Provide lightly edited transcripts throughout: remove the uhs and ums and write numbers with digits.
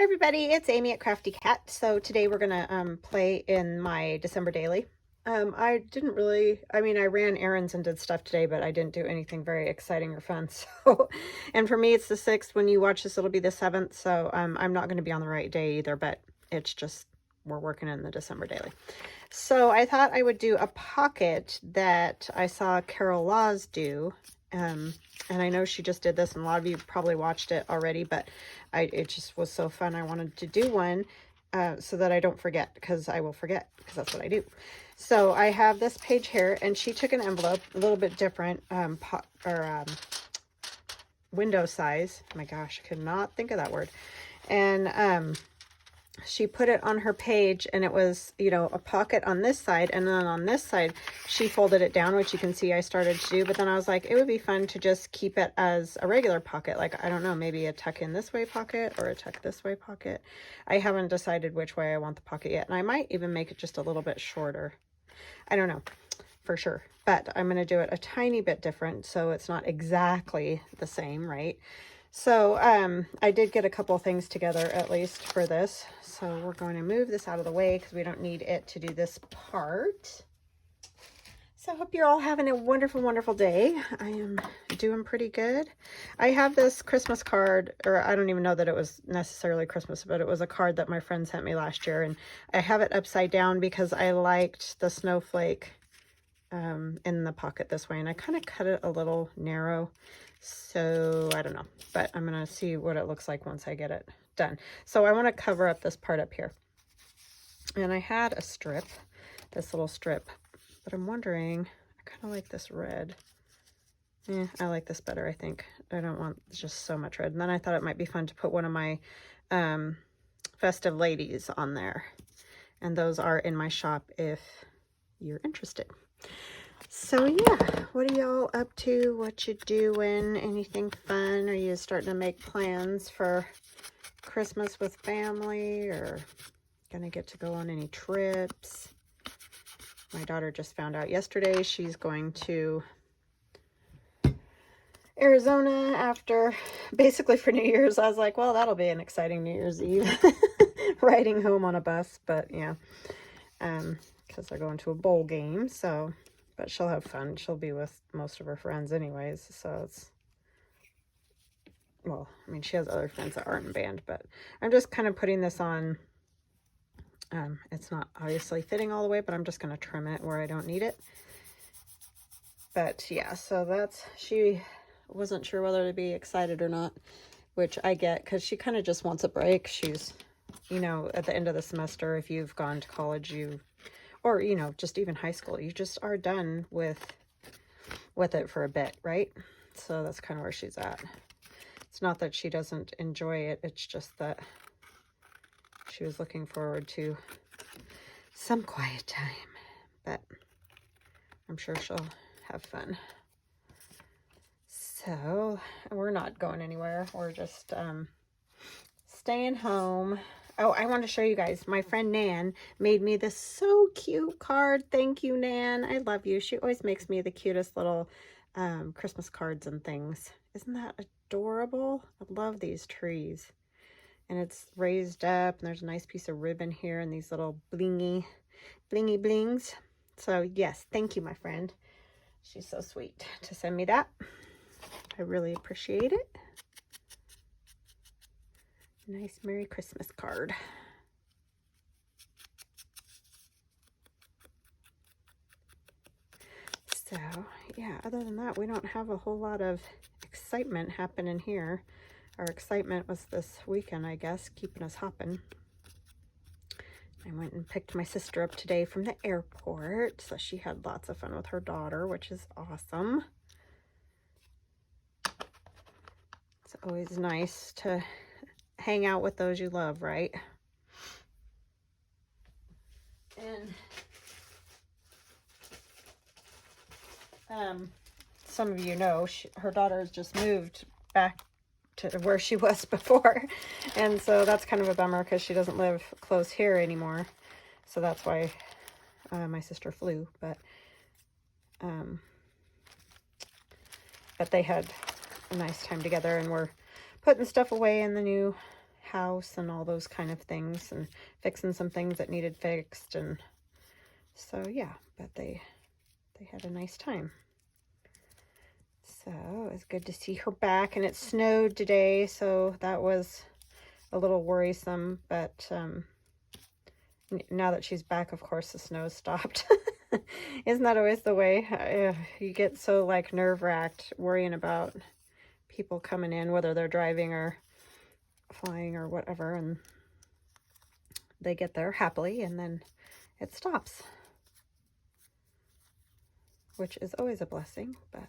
Hi everybody, it's Amy at Crafty Cat. So today we're gonna play in my December daily. I didn't really, I mean, I ran errands and did stuff today, but I didn't do anything very exciting or fun. So, and for me, it's the 6th. When you watch this, it'll be the 7th. So I'm not going to be on the right day either, but it's just, we're working in the December daily. So I thought I would do a pocket that I saw Carol Laws do. And I know she just did this, and a lot of you probably watched it already, but it just was so fun. I wanted to do one so that I don't forget, because I will forget, because that's what I do. So I have this page here, and she took an envelope, a little bit different, window size. Oh my gosh, I could not think of that word. And she put it on her page, and it was, you know, a pocket on this side, and then on this side she folded it down, which you can see I started to do. But then I was like, it would be fun to just keep it as a regular pocket, like, I don't know, maybe a tuck in this way pocket or a tuck this way pocket. I haven't decided which way I want the pocket yet, and I might even make it just a little bit shorter. I don't know for sure, but I'm going to do it a tiny bit different so it's not exactly the same, right? So I did get a couple things together at least for this. So we're going to move this out of the way because we don't need it to do this part. So I hope you're all having a wonderful, wonderful day. I am doing pretty good. I have this Christmas card, or I don't even know that it was necessarily Christmas, but it was a card that my friend sent me last year. And I have it upside down because I liked the snowflake in the pocket this way. And I kind of cut it a little narrow. So I don't know, but I'm going to see what it looks like once I get it done. So I want to cover up this part up here. And I had a strip, this little strip, but I'm wondering, I kind of like this red. Yeah, I like this better, I think. I don't want just so much red. And then I thought it might be fun to put one of my festive ladies on there. And those are in my shop if you're interested. So yeah, what are y'all up to? What you doing? Anything fun? Are you starting to make plans for Christmas with family, or gonna get to go on any trips? My daughter just found out yesterday she's going to Arizona after, basically for New Year's. I was like, well, that'll be an exciting New Year's Eve. Riding home on a bus, but yeah, because they're going to a bowl game, so, but she'll have fun. She'll be with most of her friends anyways, so it's, well, I mean, she has other friends that aren't in band, but I'm just kind of putting this on. It's not obviously fitting all the way, but I'm just going to trim it where I don't need it. But yeah, so that's, she wasn't sure whether to be excited or not, which I get, because she kind of just wants a break. She's, you know, at the end of the semester, if you've gone to college, or, you know, just even high school, you just are done with it for a bit, right? So that's kind of where she's at. It's not that she doesn't enjoy it, it's just that she was looking forward to some quiet time, but I'm sure she'll have fun. So we're not going anywhere. We're just staying home. Oh, I want to show you guys. My friend Nan made me this so cute card. Thank you, Nan. I love you. She always makes me the cutest little Christmas cards and things. Isn't that adorable? I love these trees. And it's raised up, and there's a nice piece of ribbon here and these little blingy blings. So yes, thank you, my friend. She's so sweet to send me that. I really appreciate it. Nice Merry Christmas card. So yeah, other than that, we don't have a whole lot of excitement happening here. Our excitement was this weekend, I guess, keeping us hopping. I went and picked my sister up today from the airport, so she had lots of fun with her daughter, which is awesome. It's always nice to hang out with those you love, right? And some of you know, her daughter has just moved back to where she was before, and so that's kind of a bummer because she doesn't live close here anymore. So that's why my sister flew, but they had a nice time together, and we're putting stuff away in the new house and all those kind of things, and fixing some things that needed fixed. And so yeah, but they had a nice time. So it was good to see her back, and it snowed today, so that was a little worrisome, but now that she's back, of course, the snow stopped. Isn't that always the way? You get so like nerve-wracked worrying about people coming in, whether they're driving or flying or whatever, and they get there happily and then it stops, which is always a blessing. But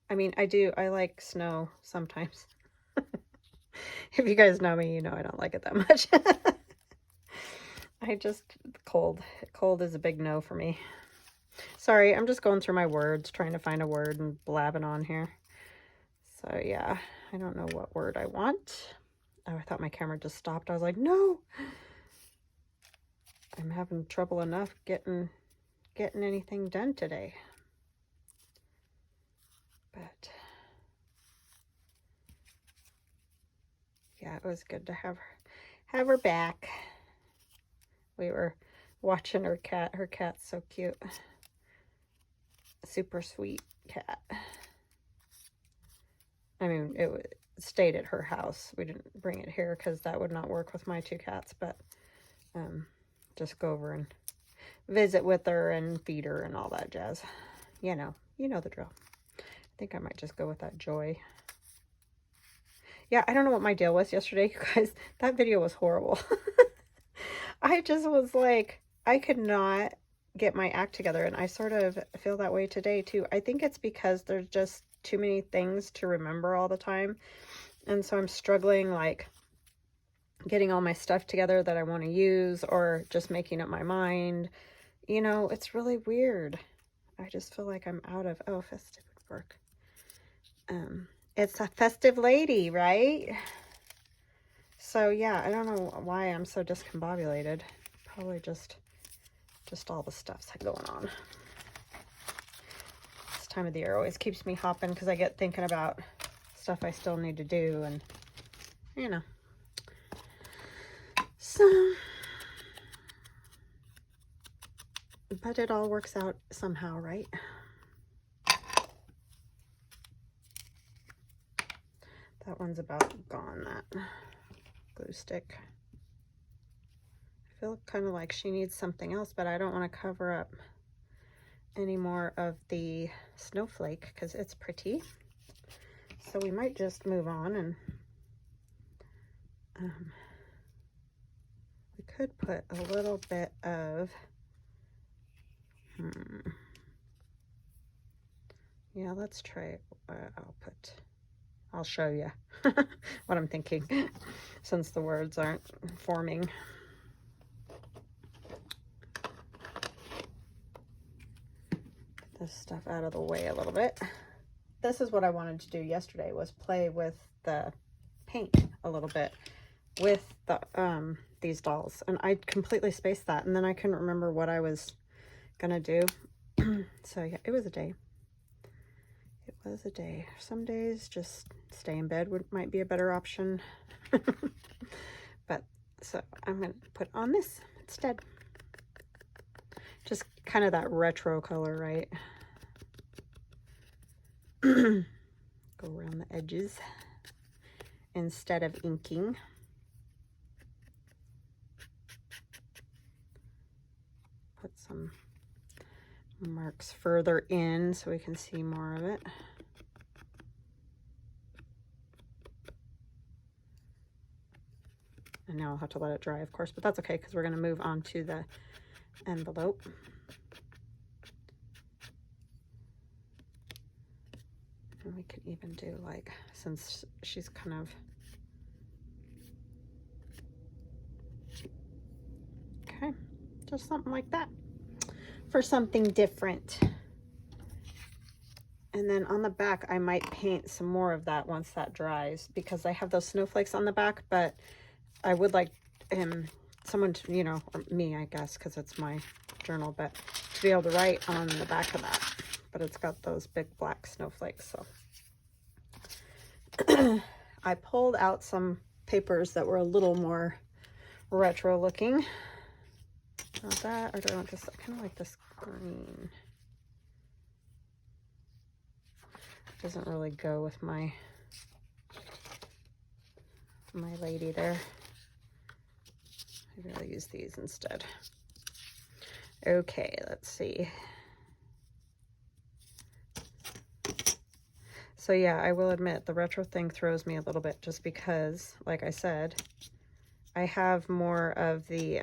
I mean, I like snow sometimes. If you guys know me, you know I don't like it that much. Cold is a big no for me. Sorry, I'm just going through my words, trying to find a word and blabbing on here. So yeah, I don't know what word I want. Oh, I thought my camera just stopped. I was like, no. I'm having trouble enough getting anything done today. But yeah, it was good to have her back. We were watching her cat. Her cat's so cute. Super sweet cat. I mean, it stayed at her house. We didn't bring it here because that would not work with my two cats, but just go over and visit with her and feed her and all that jazz. You know the drill. I think I might just go with that Joy. Yeah, I don't know what my deal was yesterday, you guys. That video was horrible. I just was like, I could not get my act together, and I sort of feel that way today too. I think it's because there's just too many things to remember all the time, and so I'm struggling like getting all my stuff together that I want to use, or just making up my mind. You know, it's really weird. I just feel like I'm out of, oh, festive would work. It's a festive lady, right? So yeah, I don't know why I'm so discombobulated. Probably just all the stuff's going on. This time of the year always keeps me hopping because I get thinking about stuff I still need to do, and you know. So, but it all works out somehow, right? That one's about gone, that glue stick. I feel kind of like she needs something else, but I don't want to cover up any more of the snowflake because it's pretty. So we might just move on, and we could put a little bit of, yeah, let's try, I'll show you what I'm thinking since the words aren't forming. Get this stuff out of the way a little bit. This is what I wanted to do yesterday, was play with the paint a little bit with the these dolls, and I completely spaced that, and then I couldn't remember what I was gonna do. So yeah, it was a day. It was a day. Some days just stay in bed might be a better option. But so I'm gonna put on this instead. Just kind of that retro color, right? Go around the edges instead of inking. Put some marks further in so we can see more of it. And now I'll have to let it dry, of course, but that's okay because we're going to move on to the envelope. And we can even do, like, since she's kind of, okay, just something like that for something different. And then on the back, I might paint some more of that once that dries, because I have those snowflakes on the back, but I would like someone to, you know, or me, I guess, because it's my journal, but to be able to write on the back of that. But it's got those big black snowflakes, so I pulled out some papers that were a little more retro looking. Not that, or do I want this? I kind of like this green. Doesn't really go with my lady there. Maybe I'll use these instead. Okay, let's see. So yeah, I will admit the retro thing throws me a little bit just because, like I said, I have more of the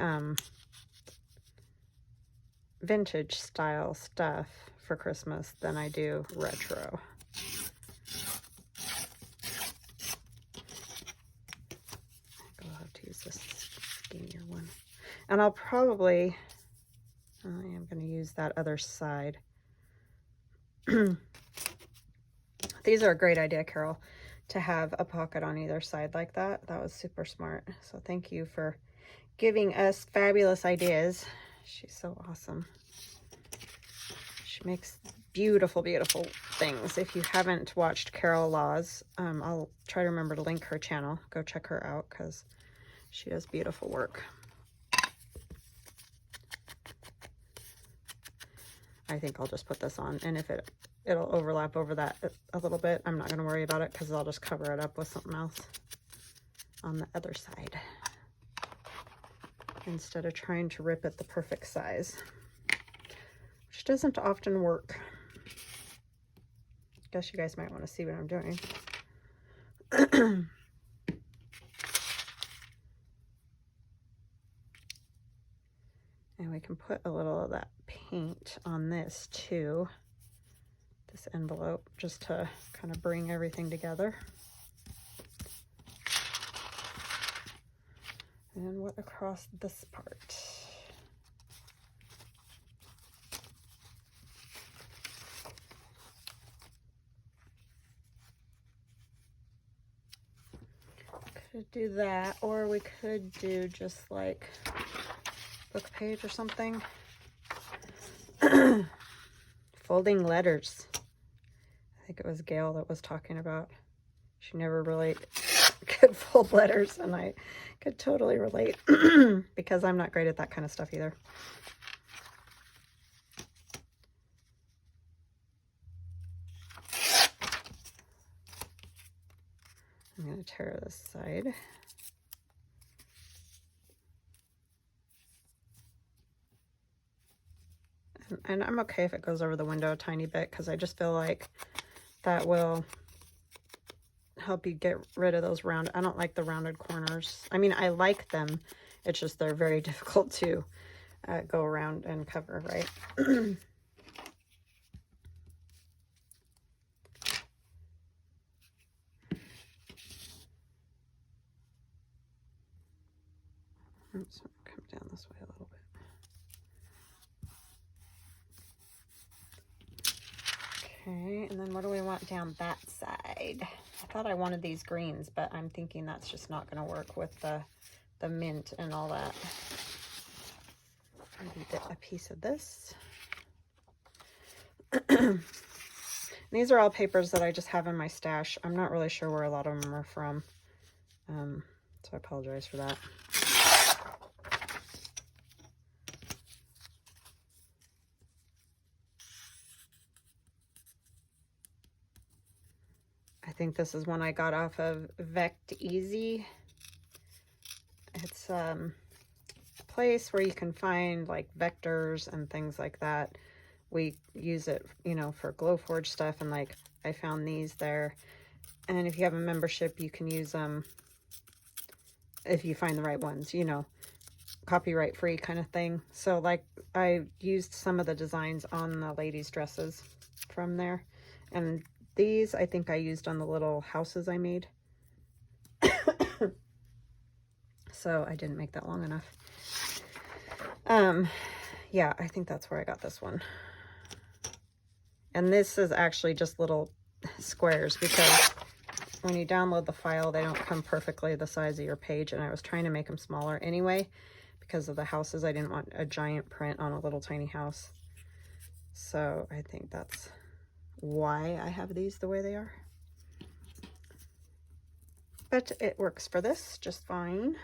vintage style stuff for Christmas than I do retro. I'll have to use this skinnier one. And I'll probably, I am going to use that other side. These are a great idea, Carol, to have a pocket on either side like that. That was super smart. So thank you for giving us fabulous ideas. She's so awesome. She makes beautiful, beautiful things. If you haven't watched Carol Laws, I'll try to remember to link her channel. Go check her out because she does beautiful work. I think I'll just put this on, and if it'll overlap over that a little bit, I'm not going to worry about it because I'll just cover it up with something else on the other side instead of trying to rip it the perfect size, which doesn't often work. Guess you guys might want to see what I'm doing. And we can put a little of that paint on this too, this envelope, just to kind of bring everything together. And what across this part? Could do that, or we could do just like book page or something. Folding letters. I think it was Gail that was talking about. She never really could fold letters, and I could totally relate because I'm not great at that kind of stuff either. I'm going to tear this side. And I'm okay if it goes over the window a tiny bit because I just feel like that will help you get rid of those round. I don't like the rounded corners. I mean, I like them. It's just they're very difficult to go around and cover, right? Oops, come down this way a little bit. Okay, and then what do we want down that side? I thought I wanted these greens, but I'm thinking that's just not going to work with the mint and all that. Maybe a piece of this. These are all papers that I just have in my stash. I'm not really sure where a lot of them are from, so I apologize for that. I think this is one I got off of Vect Easy. It's a place where you can find like vectors and things like that. We use it, you know, for Glowforge stuff, and like I found these there. And if you have a membership, you can use them if you find the right ones, you know, copyright free kind of thing. So like I used some of the designs on the ladies' dresses from there, and these I think I used on the little houses I made. So I didn't make that long enough. Yeah, I think that's where I got this one. And this is actually just little squares because when you download the file, they don't come perfectly the size of your page. And I was trying to make them smaller anyway because of the houses. I didn't want a giant print on a little tiny house. So I think that's why I have these the way they are. but it works for this just fine.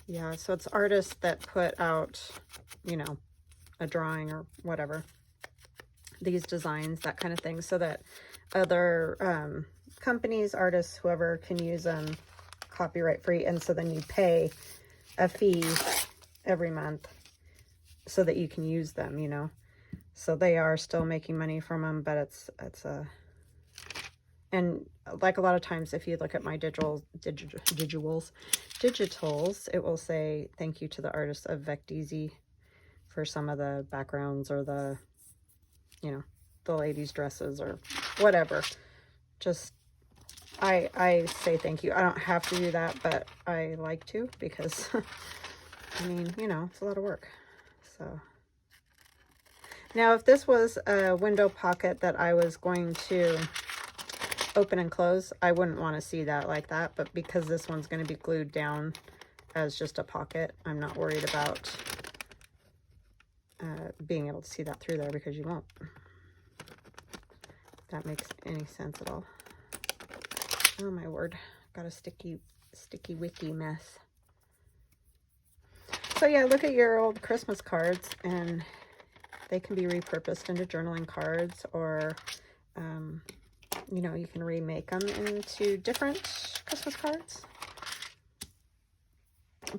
Yeah, so it's artists that put out, you know, a drawing or whatever, these designs, that kind of thing, so that other companies, artists, whoever can use them copyright free. And so then you pay a fee every month so that you can use them, you know. So they are still making money from them, but it's and like a lot of times, if you look at my digitals, it will say thank you to the artist of Vecteezy for some of the backgrounds or the, you know, the ladies' dresses or whatever. Just I say thank you. I don't have to do that, but I like to, because I mean, you know, it's a lot of work. So now, if this was a window pocket that I was going to open and close, I wouldn't want to see that like that, but because this one's going to be glued down as just a pocket, I'm not worried about being able to see that through there, because you won't. If that makes any sense at all. Oh my word, got a sticky wicky mess. So yeah, look at your old Christmas cards, and they can be repurposed into journaling cards, or you know, you can remake them into different Christmas cards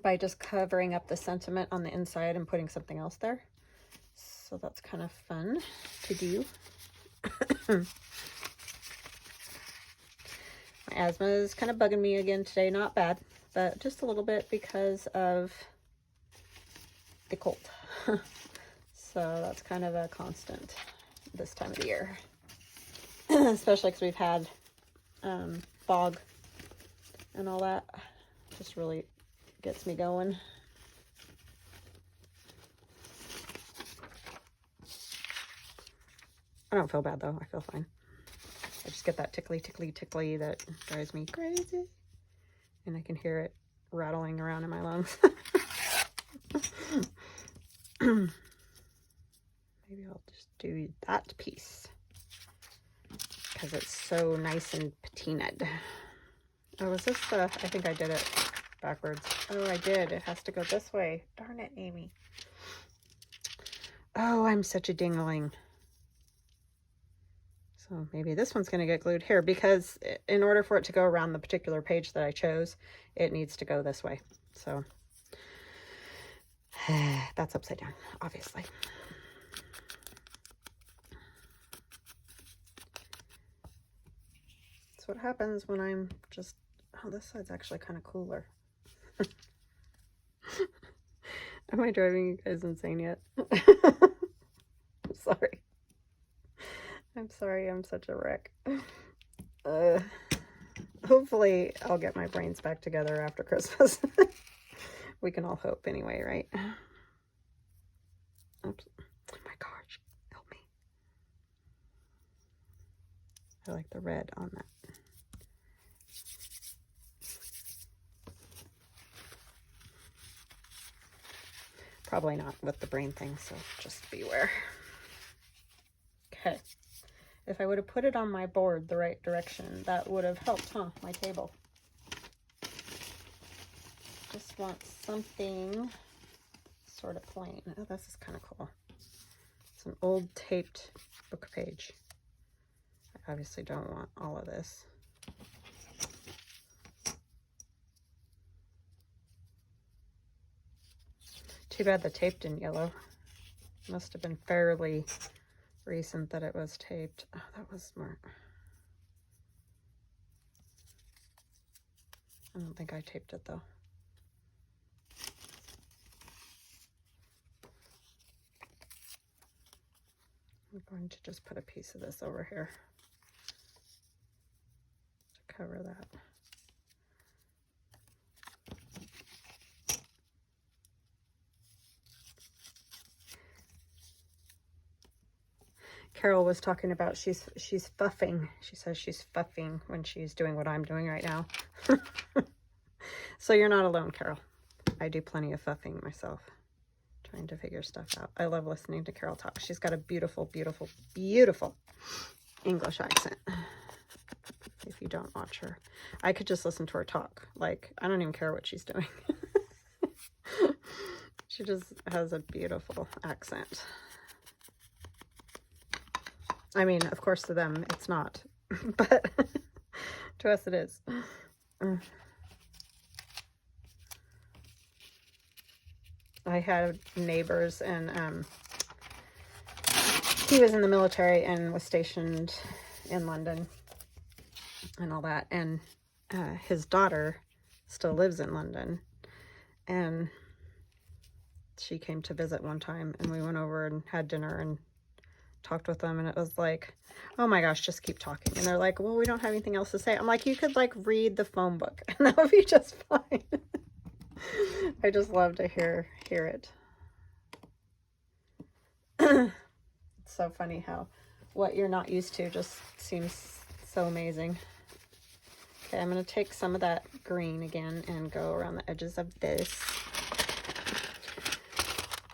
by just covering up the sentiment on the inside and putting something else there. So that's kind of fun to do. My asthma is kind of bugging me again today. Not bad, but just a little bit because of the cold. So that's kind of a constant this time of the year. Especially because we've had fog and all that. Just really gets me going. I don't feel bad though. I feel fine. I just get that tickly that drives me crazy. And I can hear it rattling around in my lungs. Maybe I'll just do that piece, because it's so nice and patinaed. Oh, is this the... I think I did it backwards. Oh, I did. It has to go this way. Darn it, Amy. Oh, I'm such a dingling. So maybe this one's going to get glued here, because in order for it to go around the particular page that I chose, it needs to go this way. So that's upside down, obviously. That's what happens when I'm just... Oh, this side's actually kind of cooler. Am I driving you guys insane yet? I'm sorry. I'm sorry, I'm such a wreck. Hopefully I'll get my brains back together after Christmas. We can all hope anyway, right? Oops. Oh my gosh, help me. I like the red on that. Probably not with the brain thing, so just beware. Okay. If I would have put it on my board the right direction, that would have helped, huh? My table. Just want something sort of plain. Oh, this is kind of cool. It's an old taped book page. I obviously don't want all of this. Too bad the tape didn't yellow. Must have been fairly recent that it was taped. Oh, that was smart. I don't think I taped it though. I'm going to just put a piece of this over here to cover that. Carol was talking about she's fuffing. She says she's fuffing when she's doing what I'm doing right now. So you're not alone, Carol. I do plenty of fuffing myself. trying to figure stuff out. I love listening to Carol talk. She's got a beautiful, beautiful, beautiful English accent. If you don't watch her, I could just listen to her talk. Like, I don't even care what she's doing. She just has a beautiful accent. I mean, of course, to them, it's not, but to us, it is. I had neighbors, and he was in the military and was stationed in London and all that, and his daughter still lives in London, and she came to visit one time, and we went over and had dinner and talked with them, and it was like, oh my gosh, just keep talking. And they're like, well, we don't have anything else to say. I'm like, you could like read the phone book and that would be just fine. I just love to hear it. It's so funny how what you're not used to just seems so amazing. Okay, I'm going to take some of that green again and go around the edges of this.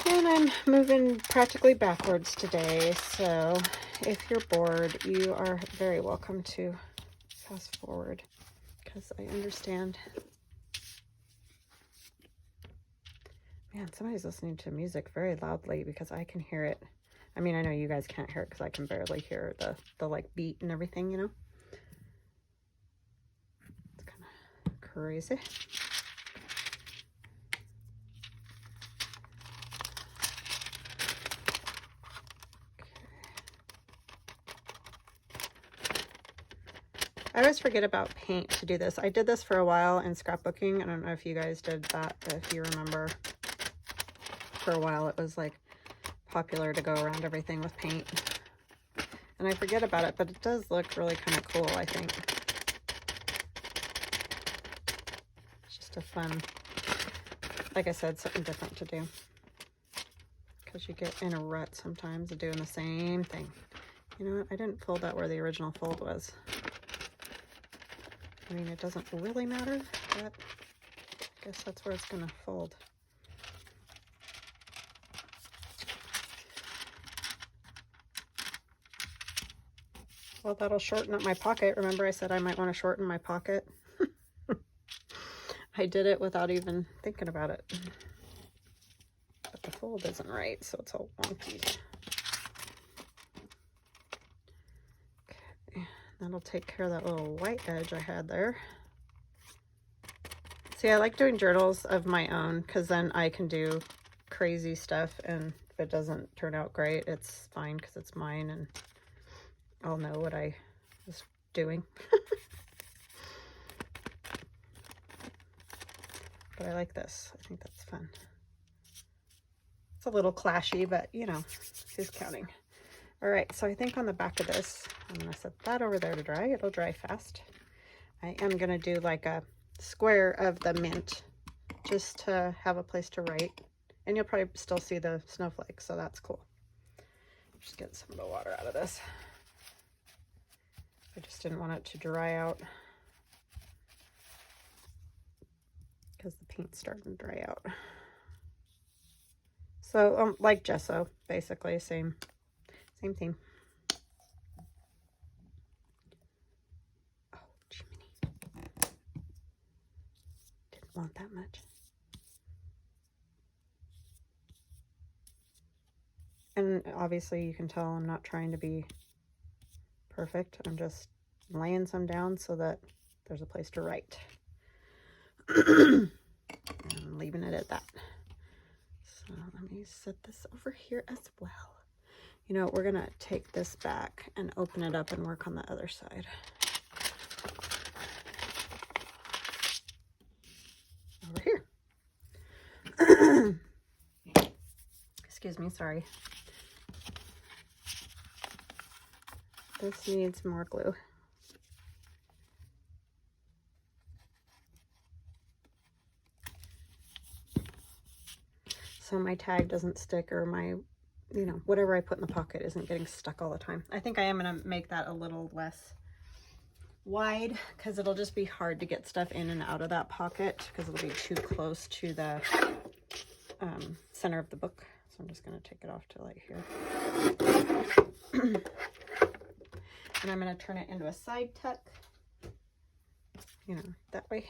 And I'm moving practically backwards today, so if you're bored, you are very welcome to fast forward, because I understand. Man, somebody's listening to music very loudly because I can hear it. I mean, I know you guys can't hear it because I can barely hear the like beat and everything, you know? It's kind of crazy. I always forget about paint to do this. I did this for a while in scrapbooking. I don't know if you guys did that, if you remember. For a while it was like popular to go around everything with paint. And I forget about it, but it does look really kind of cool, I think. It's just a fun, like I said, something different to do. Because you get in a rut sometimes of doing the same thing. You know what? I didn't fold that where the original fold was. I mean, it doesn't really matter, but I guess that's where it's going to fold. Well, that'll shorten up my pocket. Remember I said I might want to shorten my pocket? I did it without even thinking about it. But the fold isn't right, so it's all wonky. Okay, that'll take care of that little white edge I had there. See, I like doing journals of my own because then I can do crazy stuff, and if it doesn't turn out great, it's fine because it's mine and I'll know what I was doing. But I like this. I think that's fun. It's a little clashy, but you know, who's counting? All right, so I think on the back of this, I'm gonna set that over there to dry. It'll dry fast. I am gonna do like a square of the mint just to have a place to write. And you'll probably still see the snowflakes, so that's cool. Just get some of the water out of this. I just didn't want it to dry out because the paint's starting to dry out. So like gesso, basically, same thing. Oh, Jiminy. Didn't want that much. And obviously you can tell I'm not trying to be perfect. I'm just laying some down so that there's a place to write. And I'm leaving it at that. So let me set this over here as well. You know, we're gonna take this back and open it up and work on the other side. Over here. Excuse me, sorry. This needs more glue. So my tag doesn't stick, or my, you know, whatever I put in the pocket isn't getting stuck all the time. I think I am going to make that a little less wide because it'll just be hard to get stuff in and out of that pocket because it'll be too close to the center of the book. So I'm just going to take it off to like here. And I'm going to turn it into a side tuck, you know, that way.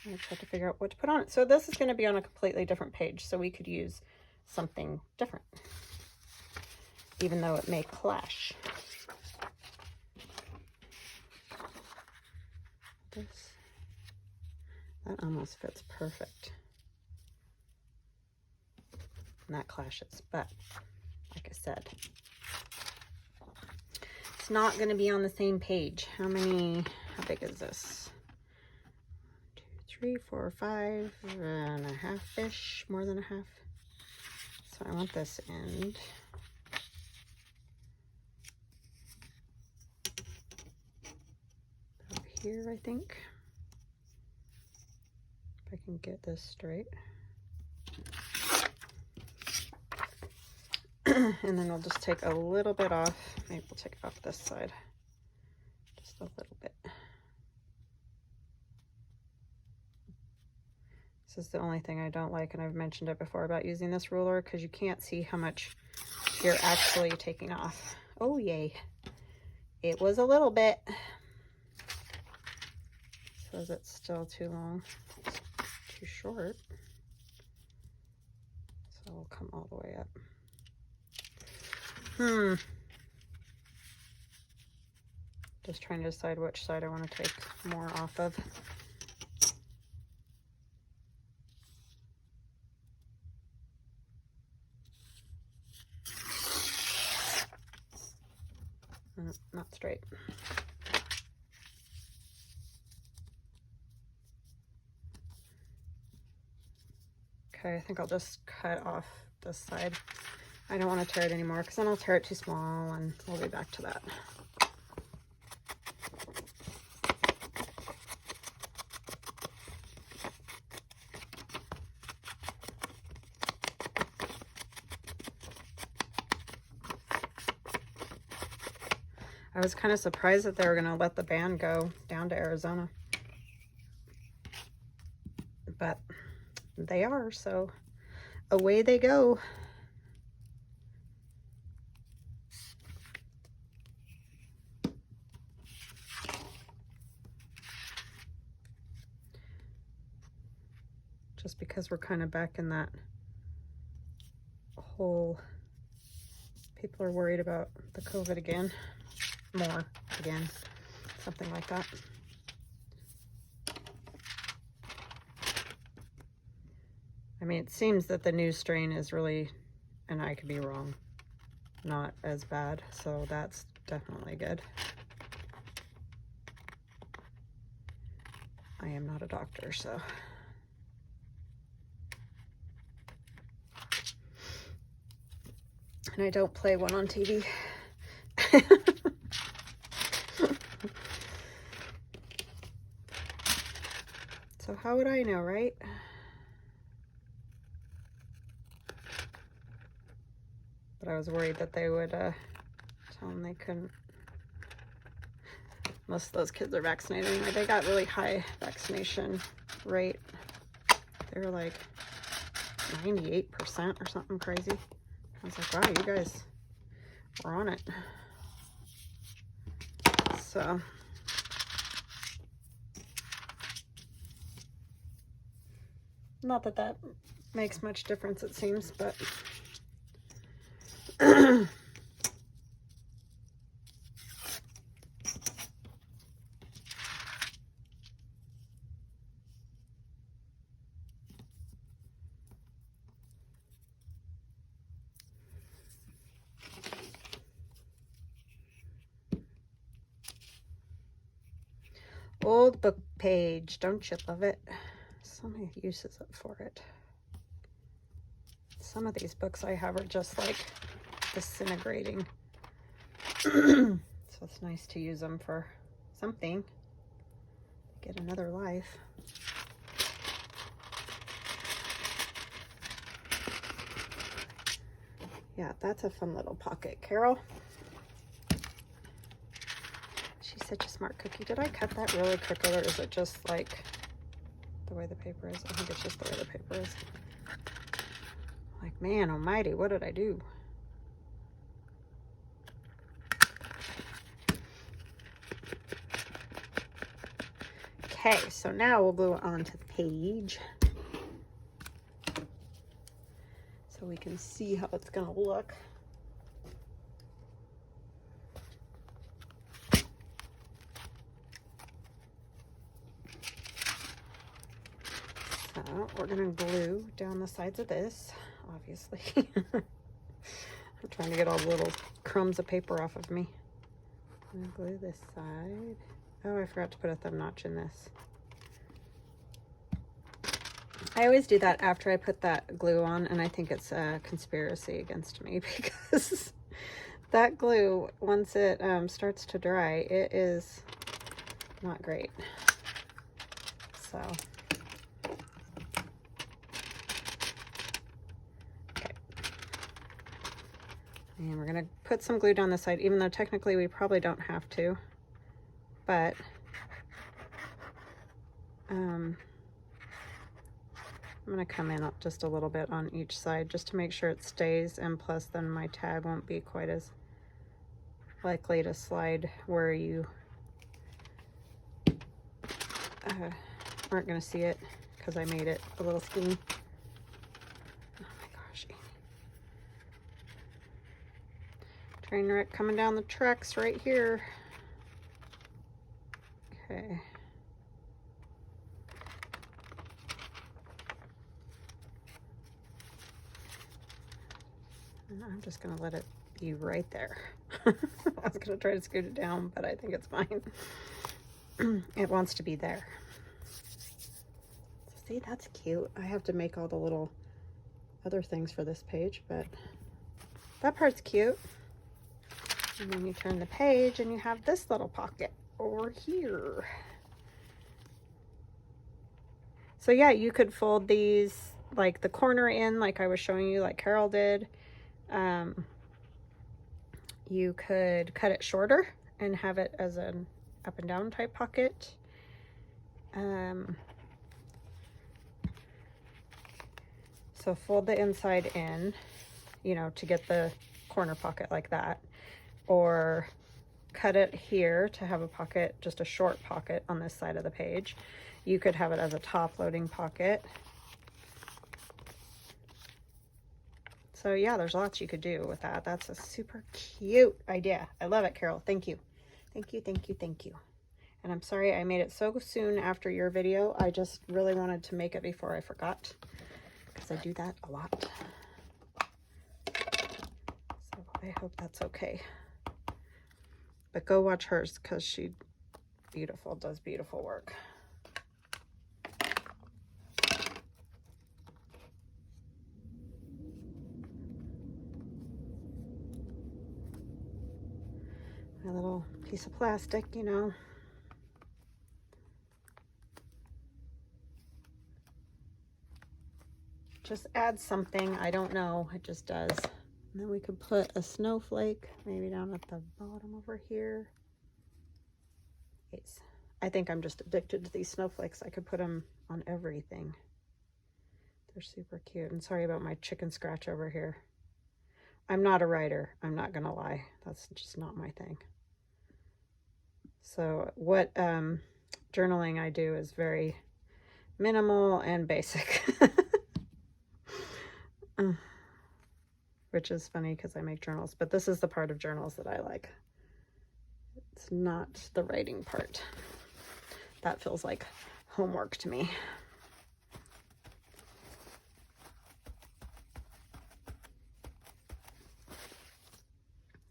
So I just have to figure out what to put on it. So this is going to be on a completely different page, so we could use something different, even though it may clash. That almost fits perfect. And that clashes, but like I said, it's not going to be on the same page. How big is this? 2, 3, 4, 5 and a half-ish, more than a half. So I want this end. Up here, I think. If I can get this straight. And then we'll just take a little bit off. Maybe we'll take it off this side. Just a little bit. This is the only thing I don't like, and I've mentioned it before about using this ruler, because you can't see how much you're actually taking off. Oh, yay. It was a little bit. Says it's still too long. It's too short. So we'll come all the way up. Just trying to decide which side I want to take more off of. Not straight. Okay, I think I'll just cut off this side. I don't want to tear it anymore, because then I'll tear it too small, and we'll be back to that. I was kind of surprised that they were going to let the band go down to Arizona. But they are, so away they go. Just because we're kind of back in that whole, people are worried about the COVID again. More again, something like that. I mean, it seems that the new strain is really, and I could be wrong, not as bad, so that's definitely good. I am not a doctor, so. And I don't play one on TV. So how would I know, right? But I was worried that they would tell them they couldn't. Most of those kids are vaccinated anyway. They got really high vaccination rate. They were like 98% or something crazy. I was like, wow, you guys were on it. So not that that makes much difference, it seems, but old book page, don't you love it? So many uses for it. Some of these books I have are just like disintegrating. So it's nice to use them for something. Get another life. Yeah, that's a fun little pocket, Carol. She's such a smart cookie. Did I cut that really crooked, or is it just like the way the paper is? I think it's just the way the paper is. Like, man almighty, what did I do? Okay, so now we'll go on to the page so we can see how it's gonna look. So we're gonna glue down the sides of this, obviously. I'm trying to get all the little crumbs of paper off of me. I'm gonna glue this side. Oh, I forgot to put a thumb notch in this. I always do that after I put that glue on, and I think it's a conspiracy against me because that glue, once it starts to dry, it is not great. So, okay. And we're going to put some glue down the side, even though technically we probably don't have to. But I'm going to come in up just a little bit on each side just to make sure it stays, and plus then my tag won't be quite as likely to slide where you aren't going to see it because I made it a little skinny. Oh my gosh. Train wreck coming down the tracks right here. Okay. And I'm just going to let it be right there. I was going to try to scoot it down, but I think it's fine. It wants to be there. See, that's cute. I have to make all the little other things for this page, but that part's cute. And then you turn the page and you have this little pocket over here. So yeah, you could fold these like the corner in, like I was showing you, like Carol did. You could cut it shorter and have it as an up and down type pocket. So fold the inside in, you know, to get the corner pocket like that, or cut it here to have a pocket, just a short pocket on this side of the page. You could have it as a top loading pocket. So yeah, there's lots you could do with that. That's a super cute idea. I love it, Carol. Thank you. Thank you, thank you, thank you. And I'm sorry I made it so soon after your video. I just really wanted to make it before I forgot, because I do that a lot. So I hope that's okay. But go watch hers, because she does beautiful work. My little piece of plastic, you know. Just adds something, I don't know, it just does. And then we could put a snowflake maybe down at the bottom over here. Yes. I think I'm just addicted to these snowflakes. I could put them on everything. They're super cute. And sorry about my chicken scratch over here. I'm not a writer, I'm not gonna lie. That's just not my thing. So what journaling I do is very minimal and basic. Which is funny because I make journals, but this is the part of journals that I like. It's not the writing part. That feels like homework to me.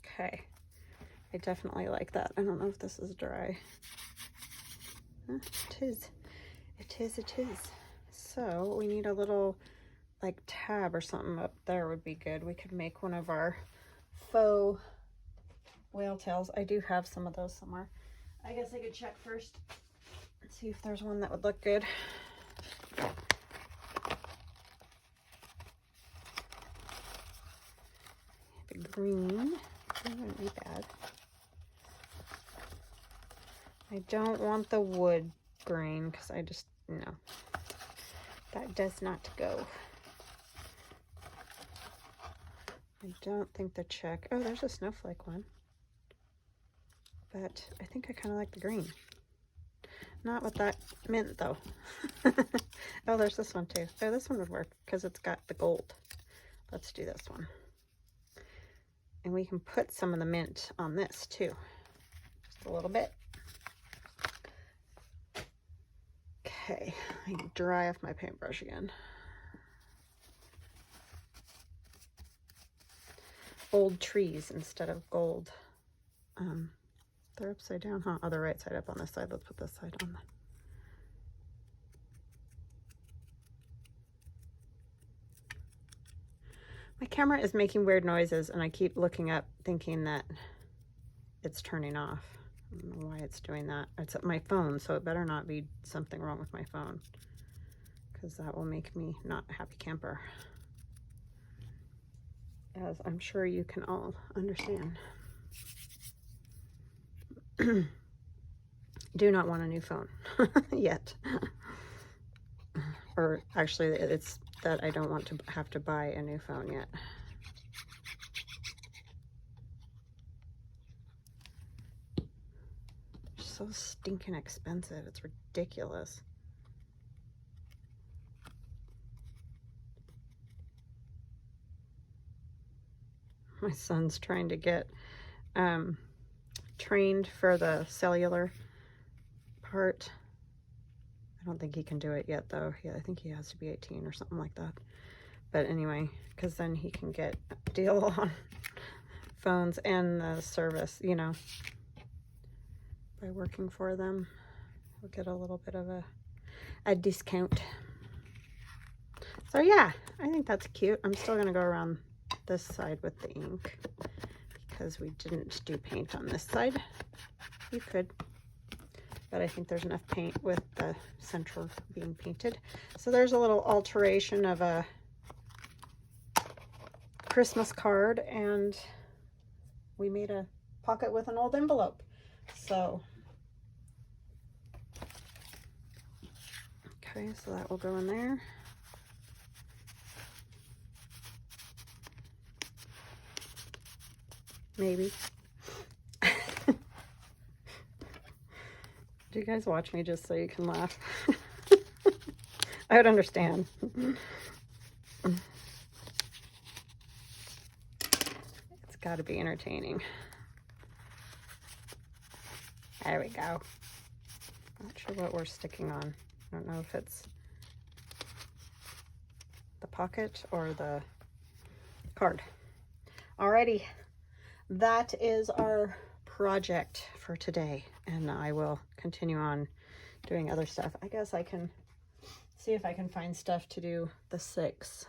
Okay, I definitely like that. I don't know if this is dry. It is. It is, it is. So we need a little like tab or something up there would be good. We could make one of our faux whale tails. I do have some of those somewhere. I guess I could check first and see if there's one that would look good. The green wouldn't be bad. I don't want the wood grain because I just, no, that does not go. I don't think the check, oh, there's a snowflake one. But I think I kind of like the green. Not with that mint though. Oh, there's this one too. Oh, this one would work because it's got the gold. Let's do this one. And we can put some of the mint on this too. Just a little bit. Okay, I can dry off my paintbrush again. Old trees instead of gold. They're upside down, huh? Oh, they're right side up on this side. Let's put this side on. My camera is making weird noises and I keep looking up thinking that it's turning off. I don't know why it's doing that. It's my phone, so it better not be something wrong with my phone, because that will make me not a happy camper, as I'm sure you can all understand. Do not want a new phone yet. Or actually, it's that I don't want to have to buy a new phone yet. So stinking expensive. It's ridiculous. My son's trying to get trained for the cellular part. I don't think he can do it yet though. Yeah, I think he has to be 18 or something like that. But anyway, because then he can get a deal on phones and the service, you know, by working for them. We'll get a little bit of a discount. So yeah, I think that's cute. I'm still gonna go around this side with the ink because we didn't do paint on this side. You could, but I think there's enough paint with the center being painted. So there's a little alteration of a Christmas card, and we made a pocket with an old envelope. So, okay, so that will go in there. Maybe. Do you guys watch me just so you can laugh? I would understand. It's got to be entertaining. There we go. Not sure what we're sticking on. I don't know if it's the pocket or the card. Alrighty, that is our project for today, and I will continue on doing other stuff. I guess I can see if I can find stuff to do the 6.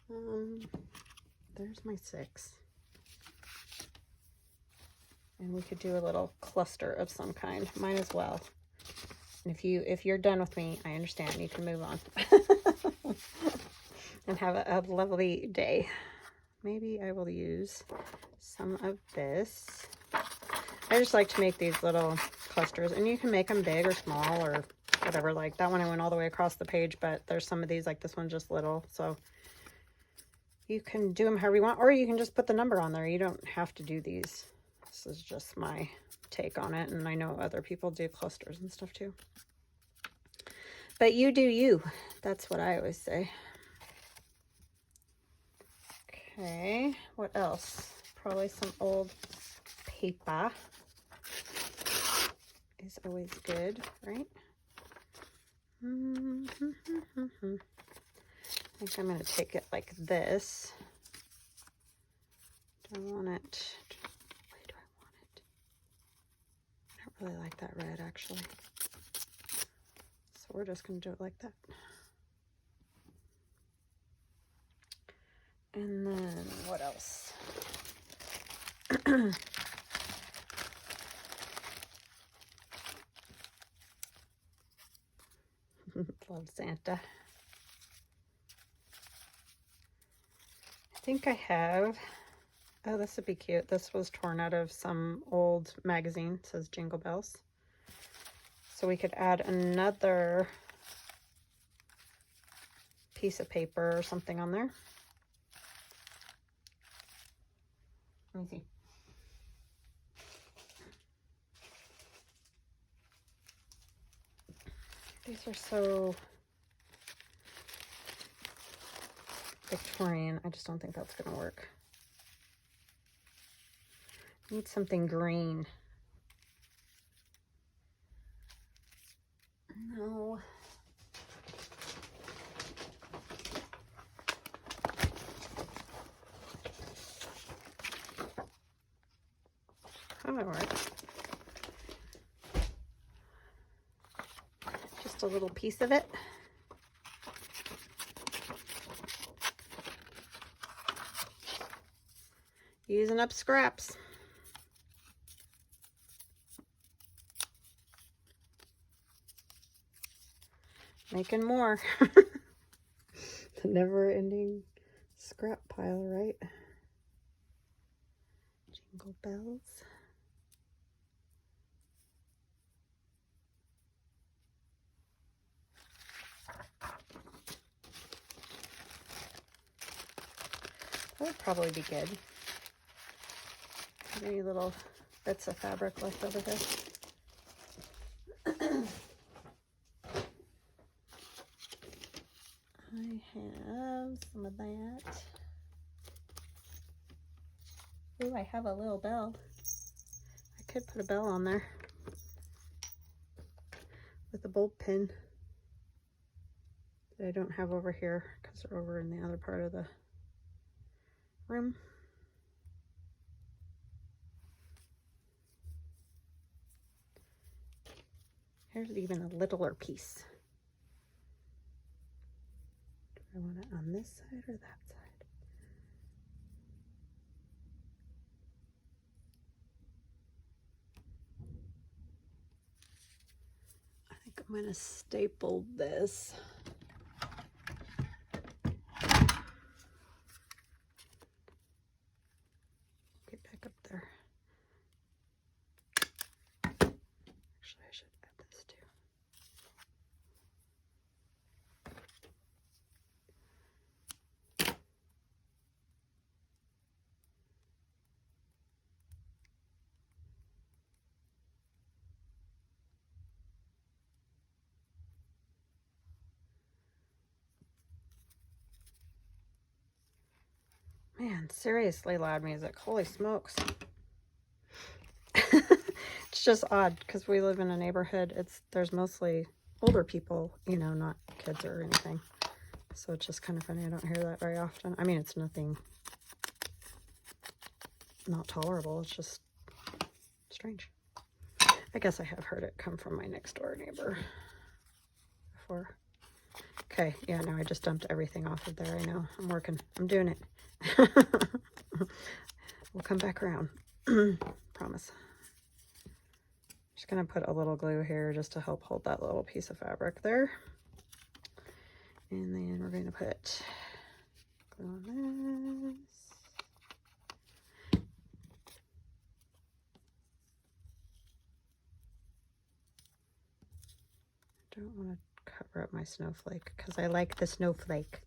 There's my 6. And we could do a little cluster of some kind. Might as well. And if you're done with me, I understand. You can move on. And have a lovely day. Maybe I will use some of this. I just like to make these little clusters, and you can make them big or small or whatever. Like that one I went all the way across the page, but there's some of these, like this one, just little. So you can do them however you want, or you can just put the number on there. You don't have to do these. This is just my take on it, and I know other people do clusters and stuff too. But you do you. That's what I always say. Okay, what else? Probably some old paper is always good, right? I think I'm going to take it like this. Do I want it? Why do I want it? I don't really like that red, actually. So we're just going to do it like that. And then what else? Love Santa. I think I have, oh, this would be cute. This was torn out of some old magazine. It says Jingle Bells. So we could add another piece of paper or something on there. Let me see. These are so Victorian. I just don't think that's going to work. I need something green. No. That might work. Just a little piece of it. Using up scraps. Making more. The never-ending scrap pile, right? Jingle bells. That would probably be good. Any little bits of fabric left over there. I have some of that. Ooh, I have a little bell. I could put a bell on there with a bulb pin that I don't have over here because they're over in the other part of the room. Here's even a littler piece. Do I want it on this side or that side? I think I'm going to staple this. Get back up there. Actually, I should add this too. Man, seriously loud music. Holy smokes. It's just odd because we live in a neighborhood. There's mostly older people, you know, not kids or anything. So it's just kind of funny. I don't hear that very often. I mean, it's nothing not tolerable. It's just strange. I guess I have heard it come from my next door neighbor before. Okay, yeah, no, I just dumped everything off of there. I know. I'm working. I'm doing it. We'll come back around. Promise. Just gonna put a little glue here just to help hold that little piece of fabric there. And then we're going to put glue on this. I don't want to cover up my snowflake because I like the snowflake.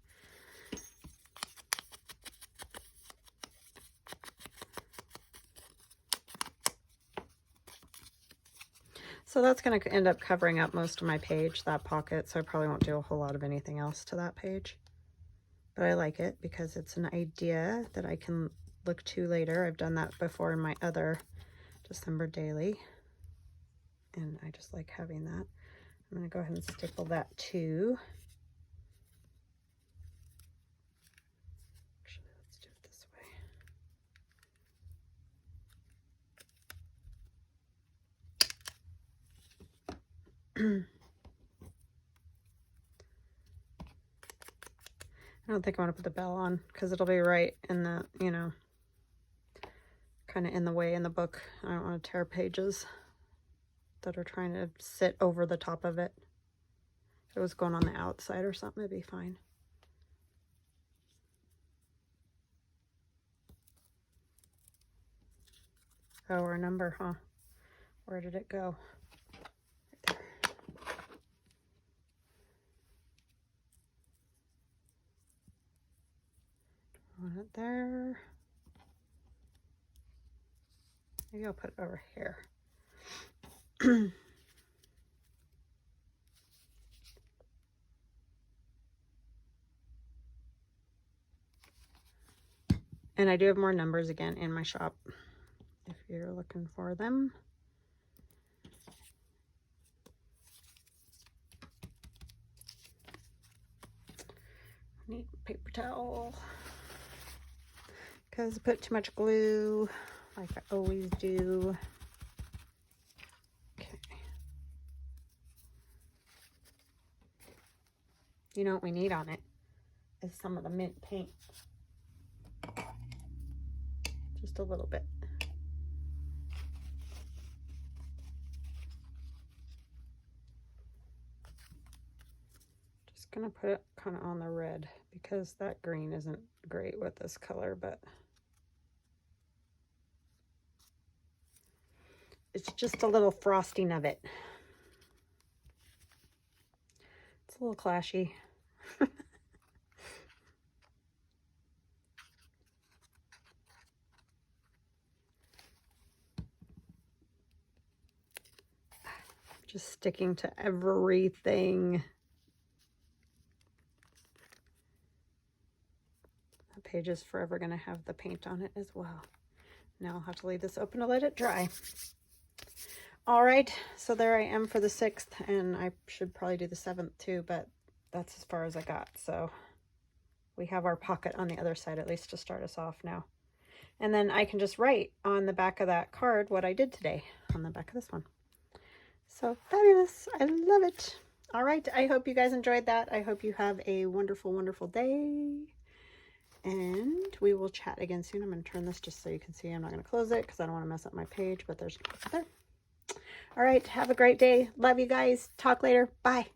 So that's going to end up covering up most of my page, that pocket, so I probably won't do a whole lot of anything else to that page. But I like it because it's an idea that I can look to later. I've done that before in my other December daily, and I just like having that. I'm going to go ahead and staple that too. Actually, let's do it this way. I don't think I want to put the bell on because it'll be right in the, you know, kind of in the way in the book. I don't want to tear pages that are trying to sit over the top of it. If it was going on the outside or something, it'd be fine. Oh, our number, huh? Where did it go? Right there. Want it there. Maybe I'll put it over here. And I do have more numbers again in my shop if you're looking for them. Need paper towel because I put too much glue like I always do. Okay. You know what we need on it is some of the mint paint. Just a little bit. Just gonna put it kind of on the red because that green isn't great with this color, but it's just a little frosting of it. It's a little clashy. Just sticking to everything. The page is forever going to have the paint on it as well. Now I'll have to leave this open to let it dry. All right, so there I am for the 6th, and I should probably do the 7th too, but that's as far as I got. So we have our pocket on the other side, at least to start us off now. And then I can just write on the back of that card what I did today on the back of this one. So fabulous. I love it. All right, I hope you guys enjoyed that. I hope you have a wonderful, wonderful day. And we will chat again soon. I'm going to turn this just so you can see. I'm not going to close it because I don't want to mess up my page, but there's there. All right, have a great day. Love you guys. Talk later. Bye.